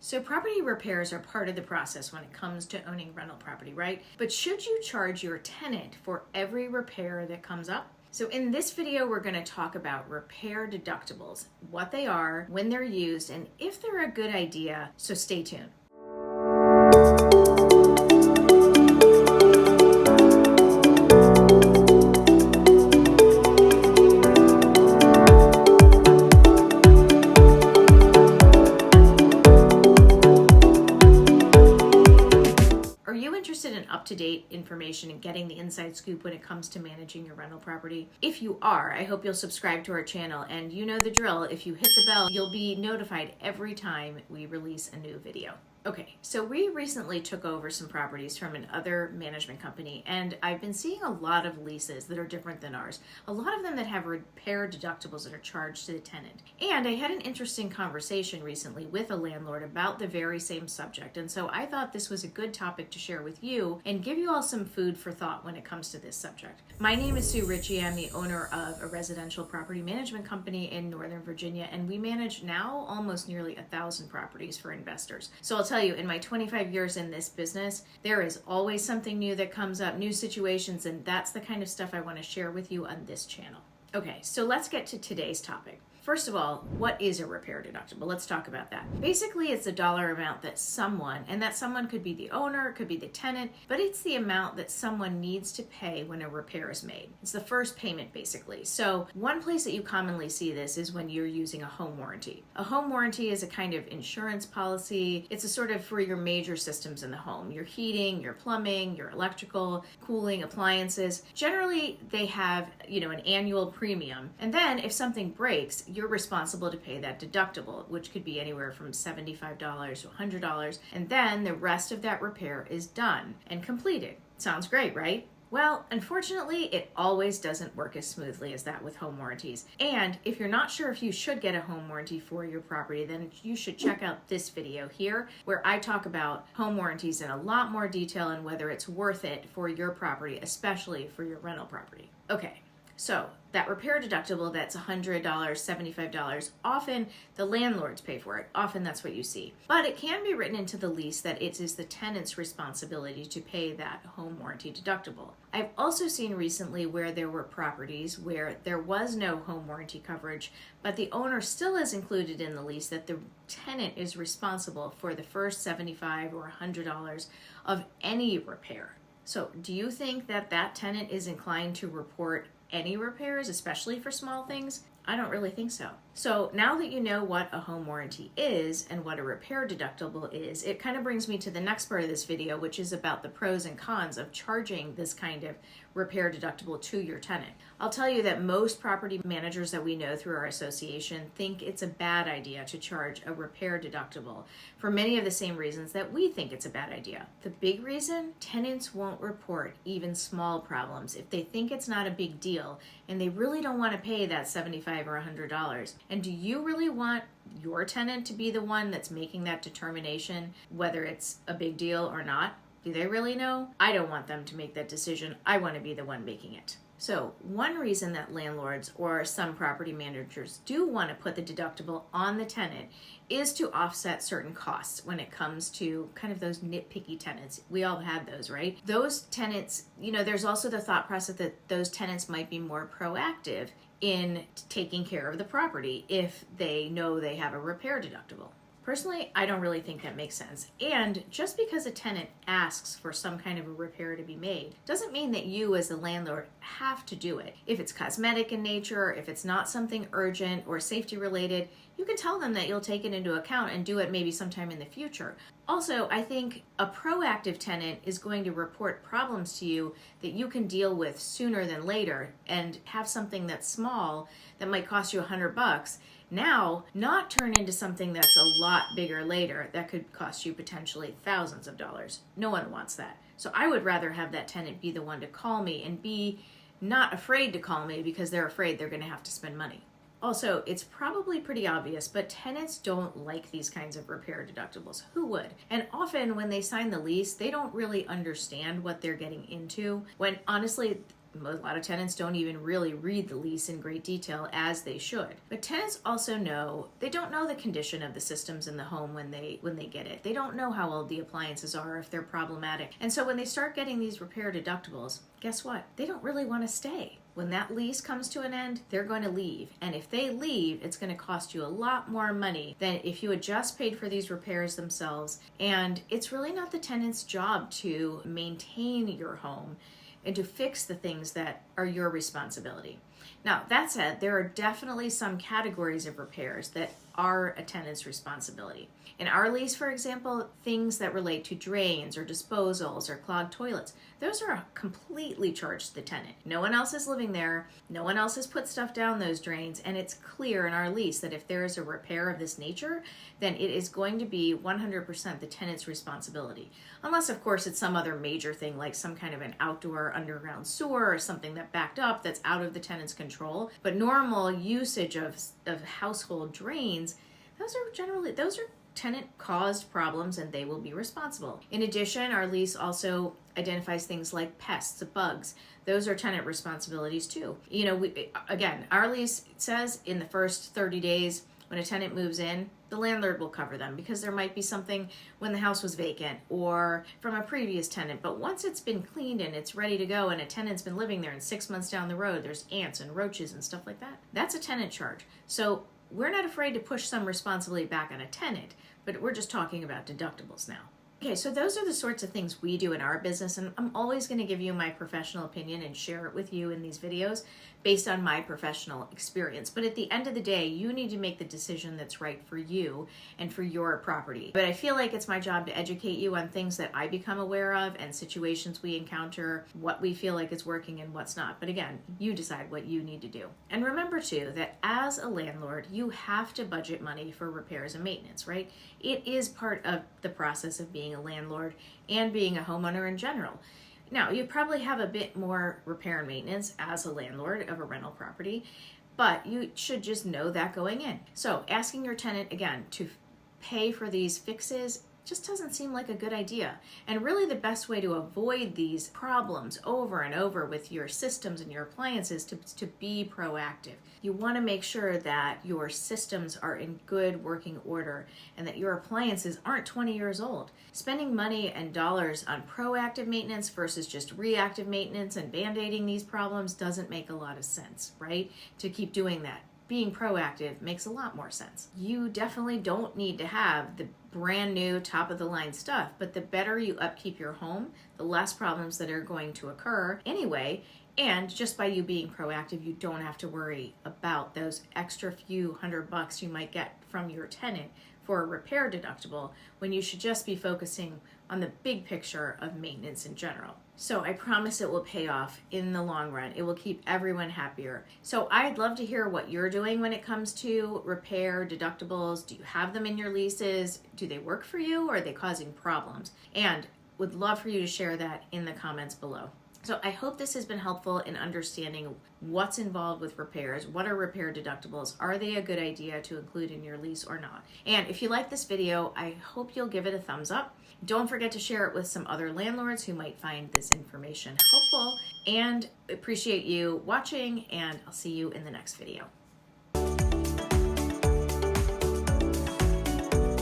So property repairs are part of the process when it comes to owning rental property, right? But should you charge your tenant for every repair that comes up? So in this video, we're going to talk about repair deductibles, what they are, when they're used, and if they're a good idea, so stay tuned. Interested in up-to-date information and getting the inside scoop when it comes to managing your rental property? If you are, I hope you'll subscribe to our channel, and you know the drill. If you hit the bell, you'll be notified every time we release a new video. Okay, so we recently took over some properties from another management company, and I've been seeing a lot of leases that are different than ours. A lot of them that have repair deductibles that are charged to the tenant. And I had an interesting conversation recently with a landlord about the very same subject, and so I thought this was a good topic to share with you and give you all some food for thought when it comes to this subject. My name is Sue Richey. I'm the owner of a residential property management company in Northern Virginia, and we manage now almost nearly 1,000 properties for investors. So I'll tell you, in my 25 years in this business, there is always something new that comes up, new situations, and that's the kind of stuff I want to share with you on this channel. Okay, so let's get to today's topic. First of all, what is a repair deductible? Let's talk about that. Basically, it's a dollar amount that someone, and that someone could be the owner, it could be the tenant, but it's the amount that someone needs to pay when a repair is made. It's the first payment, basically. So one place that you commonly see this is when you're using a home warranty. A home warranty is a kind of insurance policy. It's a sort of for your major systems in the home, your heating, your plumbing, your electrical, cooling, appliances. Generally, they have, an annual premium. And then if something breaks, you're responsible to pay that deductible, which could be anywhere from $75 to $100, and then the rest of that repair is done and completed. Sounds great, right? Well, unfortunately, it always doesn't work as smoothly as that with home warranties. And if you're not sure if you should get a home warranty for your property, then you should check out this video here, where I talk about home warranties in a lot more detail and whether it's worth it for your property, especially for your rental property. Okay. So that repair deductible, that's $100, $75, often the landlords pay for it. Often that's what you see. But it can be written into the lease that it is the tenant's responsibility to pay that home warranty deductible. I've also seen recently where there were properties where there was no home warranty coverage, but the owner still is included in the lease that the tenant is responsible for the first $75 or $100 of any repair. So do you think that that tenant is inclined to report any repairs, especially for small things? I don't really think so. So now that you know what a home warranty is and what a repair deductible is, it kind of brings me to the next part of this video, which is about the pros and cons of charging this kind of repair deductible to your tenant. I'll tell you that most property managers that we know through our association think it's a bad idea to charge a repair deductible for many of the same reasons that we think it's a bad idea. The big reason, tenants won't report even small problems if they think it's not a big deal and they really don't want to pay that $75 or $100. And do you really want your tenant to be the one that's making that determination whether it's a big deal or not? Do they really know? I don't want them to make that decision. I want to be the one making it. So one reason that landlords or some property managers do want to put the deductible on the tenant is to offset certain costs when it comes to kind of those nitpicky tenants. We all have those, right? Those tenants, there's also the thought process that those tenants might be more proactive in taking care of the property if they know they have a repair deductible. Personally, I don't really think that makes sense. And just because a tenant asks for some kind of a repair to be made doesn't mean that you as the landlord have to do it. If it's cosmetic in nature, if it's not something urgent or safety related, you can tell them that you'll take it into account and do it maybe sometime in the future. Also, I think a proactive tenant is going to report problems to you that you can deal with sooner than later and have something that's small that might cost you $100 now not turn into something that's a lot bigger later that could cost you potentially thousands of dollars. No one wants that. So I would rather have that tenant be the one to call me and be not afraid to call me because they're afraid they're going to have to spend money. Also, it's probably pretty obvious, but tenants don't like these kinds of repair deductibles. Who would? And often when they sign the lease, they don't really understand what they're getting into, when honestly, A lot of tenants don't even really read the lease in great detail as they should. But tenants also they don't know the condition of the systems in the home when they get it. They don't know how old the appliances are, if they're problematic. And so when they start getting these repair deductibles, guess what? They don't really want to stay. When that lease comes to an end, they're going to leave. And if they leave, it's going to cost you a lot more money than if you had just paid for these repairs themselves. And it's really not the tenant's job to maintain your home and to fix the things that are your responsibility. Now, that said, there are definitely some categories of repairs that are a tenant's responsibility. In our lease, for example, things that relate to drains or disposals or clogged toilets, those are completely charged to the tenant. No one else is living there. No one else has put stuff down those drains. And it's clear in our lease that if there is a repair of this nature, then it is going to be 100% the tenant's responsibility. Unless, of course, it's some other major thing like some kind of an outdoor underground sewer or something that backed up that's out of the tenant's control. But normal usage of household drains, those are tenant-caused problems, and they will be responsible. In addition, our lease also identifies things like pests, bugs. Those are tenant responsibilities too. Our lease says in the first 30 days when a tenant moves in, the landlord will cover them because there might be something when the house was vacant or from a previous tenant. But once it's been cleaned and it's ready to go and a tenant's been living there and 6 months down the road, there's ants and roaches and stuff like that, that's a tenant charge. So we're not afraid to push some responsibility back on a tenant, but we're just talking about deductibles now. Okay, so those are the sorts of things we do in our business, and I'm always going to give you my professional opinion and share it with you in these videos based on my professional experience. But at the end of the day, you need to make the decision that's right for you and for your property. But I feel like it's my job to educate you on things that I become aware of and situations we encounter, what we feel like is working and what's not. But again, you decide what you need to do. And remember too, that as a landlord, you have to budget money for repairs and maintenance, right? It is part of the process of being a landlord and being a homeowner in general. Now, you probably have a bit more repair and maintenance as a landlord of a rental property, but you should just know that going in. So asking your tenant, again, to pay for these fixes just doesn't seem like a good idea. And really the best way to avoid these problems over and over with your systems and your appliances to be proactive. You want to make sure that your systems are in good working order and that your appliances aren't 20 years old. Spending money and dollars on proactive maintenance versus just reactive maintenance and band-aiding these problems doesn't make a lot of sense, right? To keep doing that. Being proactive makes a lot more sense. You definitely don't need to have the brand new top of the line stuff, but the better you upkeep your home, the less problems that are going to occur anyway. And just by you being proactive, you don't have to worry about those extra few $100 you might get from your tenant for a repair deductible when you should just be focusing on the big picture of maintenance in general. So I promise it will pay off in the long run. It will keep everyone happier. So I'd love to hear what you're doing when it comes to repair deductibles. Do you have them in your leases? Do they work for you or are they causing problems? And would love for you to share that in the comments below. So I hope this has been helpful in understanding what's involved with repairs. What are repair deductibles? Are they a good idea to include in your lease or not? And if you like this video, I hope you'll give it a thumbs up. Don't forget to share it with some other landlords who might find this information helpful. And appreciate you watching, and I'll see you in the next video.